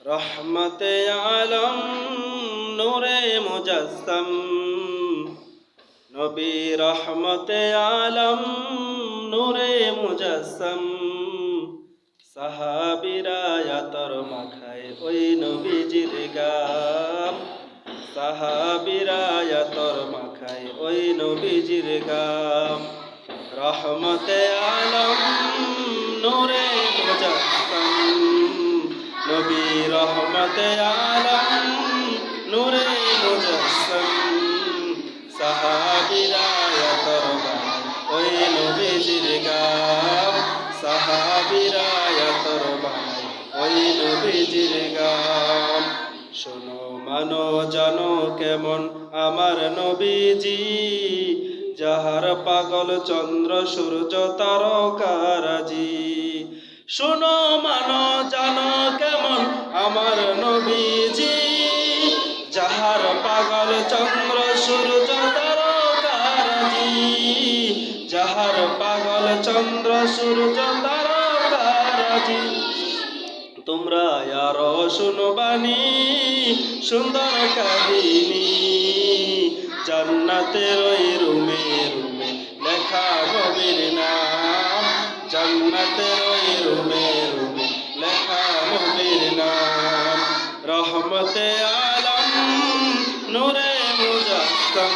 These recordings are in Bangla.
রহমতে আলম নূরে মুজাসসাম নবী রহমতে আলম নূরে মুজাসসাম সাহাবীরা আতর মাখায় ওই নবীজির গাম সাহাবীরা আতর মাখায় ওই নবীজির গাম রহমতে আলম নূরে মুজাসসাম নবী রহমতে আলম নূরে মুজাসসাম সাহাবীরা আতর বানায় ওই নবীজির গাম সাহাবীরা আতর বানায় ওই নবীজির গাম শোনো মানো জানো কেমন আমার নবীজি যাহার পাগল চন্দ্র সূর্য তারকারাজি শোনো মানো জানো কেমন আমার নবীজি যাহার পাগল চন্দ্র সূর্য তারকারাজি যাহার পাগল চন্দ্র সূর্য তারকারাজি তোমরা আরো শুনবানি সুন্দর কাহিনী জান্নাতের ওই রুমে রুমে লেখা নবীর নাম জান্নাতের ওই রুমে রুমে লেখা নবীর নাম রহমতে আলম নূরে মুজাসসাম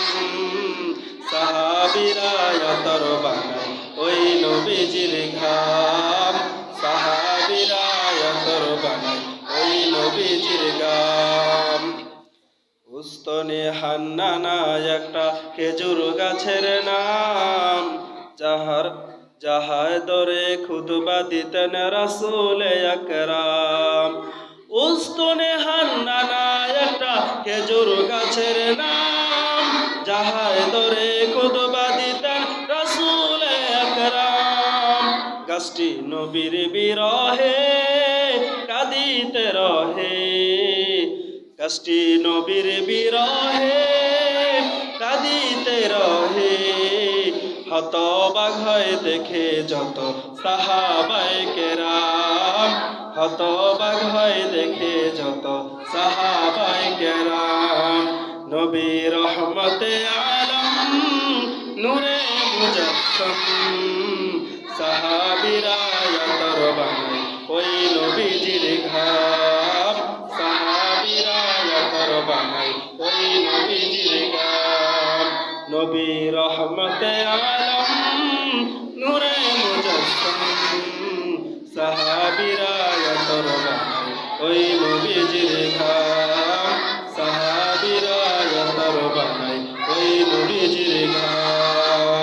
সাহাবীরা আতর বানায় ওই নবীজির ঘাম সাহাবীরা আতর বানায় ওই নবীজির গাম উস্তনে হান্নানা একটা খেজুর গাছের নাম যাহার দরে খুতবা দিতেন রাসূল আকরাম উস্তনে হান্নানা একটা খেজুর গাছের নাম যাহার দরে খুতবা দিতেন রাসূল আকরাম গাছটি নবীর বিরহে কাঁদিতে রহে গাছটি নবীর বিরহে কাঁদিতে রহে হতবাক হয় দেখে যত সাহাবায়ে কেরাম হতবাক হয় দেখে যত সাহাবায়ে কেরাম নবী রহমতে আলম নূরে মুজাসসাম সাহাবীরা আতর বানায় ওই নবীজির ঘাম সাহাবীরা আতর বানায় ওই নবীজির গাম নবী রহমতে আলম নূরে মুজাসসাম সাহাবীরা আতর বানায়